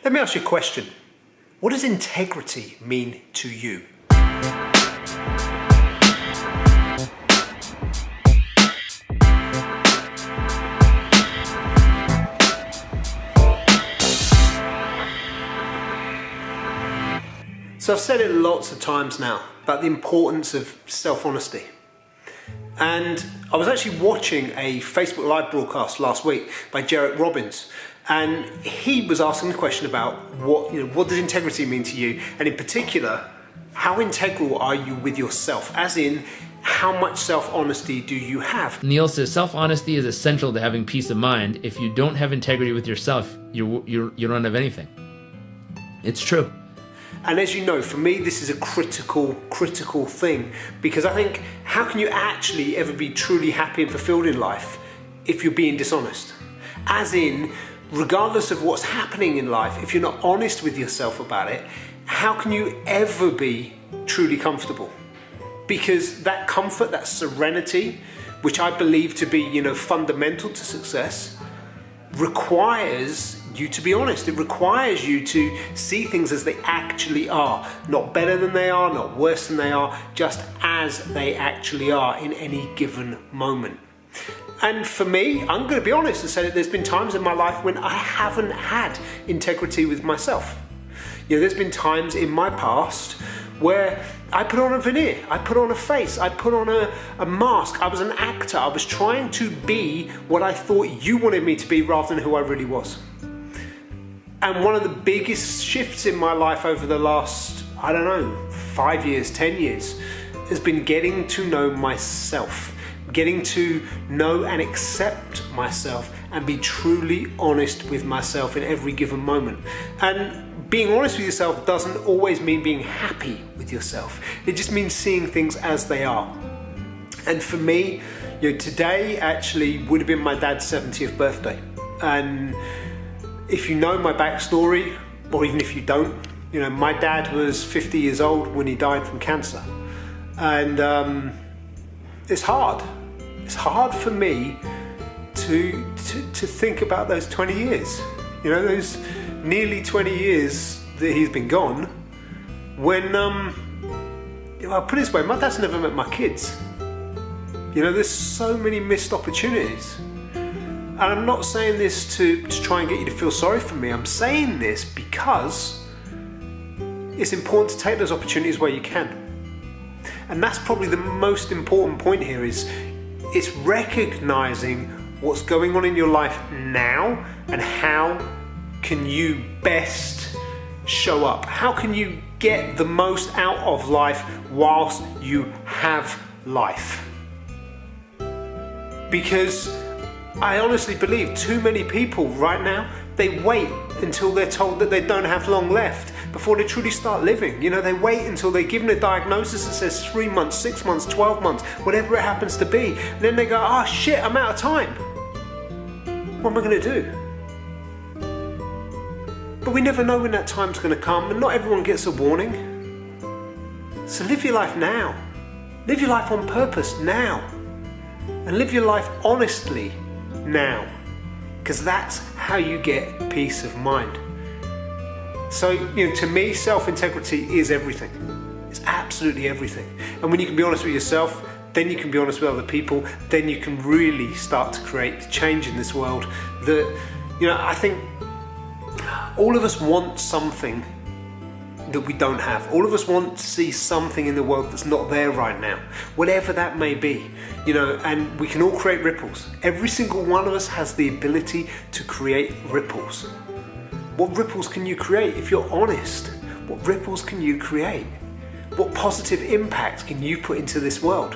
Let me ask you a question. What does integrity mean to you? So I've said it lots of times now about the importance of self-honesty. And I was actually watching a Facebook Live broadcast last week by Jared Robbins, and he was asking the question about what does integrity mean to you, and in particular, how integral are you with yourself? As in, how much self-honesty do you have? Neil says self-honesty is essential to having peace of mind. If you don't have integrity with yourself, you don't have anything. It's true. And as you know, for me, this is a critical thing, because I think, how can you actually ever be truly happy and fulfilled in life if you're being dishonest? As in, regardless of what's happening in life, if you're not honest with yourself about it, how can you ever be truly comfortable? Because that comfort, that serenity, which I believe to be, fundamental to success, requires you to be honest. It requires you to see things as they actually are. Not better than they are, not worse than they are, just as they actually are in any given moment. And for me, I'm going to be honest and say that there's been times in my life when I haven't had integrity with myself. There's been times in my past where I put on a veneer, I put on a face, I put on a mask. I was an actor. I was trying to be what I thought you wanted me to be rather than who I really was. And one of the biggest shifts in my life over the last, 5 years, 10 years, has been getting to know myself, getting to know and accept myself and be truly honest with myself in every given moment. And being honest with yourself doesn't always mean being happy with yourself. It just means seeing things as they are. And for me, today actually would have been my dad's 70th birthday. And if you know my backstory, or even if you don't, my dad was 50 years old when he died from cancer. And it's hard. It's hard for me to think about those 20 years. Those nearly 20 years that he's been gone, when, I'll put it this way, my dad's never met my kids. There's so many missed opportunities. And I'm not saying this to try and get you to feel sorry for me. I'm saying this because it's important to take those opportunities where you can. And that's probably the most important point here, is it's recognizing what's going on in your life now and how can you best show up? How can you get the most out of life whilst you have life? Because I honestly believe too many people right now, they wait until they're told that they don't have long left before they truly start living. They wait until they're given a diagnosis that says 3 months, 6 months, 12 months, whatever it happens to be. And then they go, oh shit, I'm out of time. What am I going to do? But we never know when that time's going to come, and not everyone gets a warning. So live your life now. Live your life on purpose now. And live your life honestly now. Because that's how you get peace of mind. So, to me, self-integrity is everything. It's absolutely everything. And when you can be honest with yourself, then you can be honest with other people, then you can really start to create change in this world that, I think all of us want something that we don't have. All of us want to see something in the world that's not there right now, whatever that may be, and we can all create ripples. Every single one of us has the ability to create ripples. What ripples can you create if you're honest? What ripples can you create? What positive impact can you put into this world?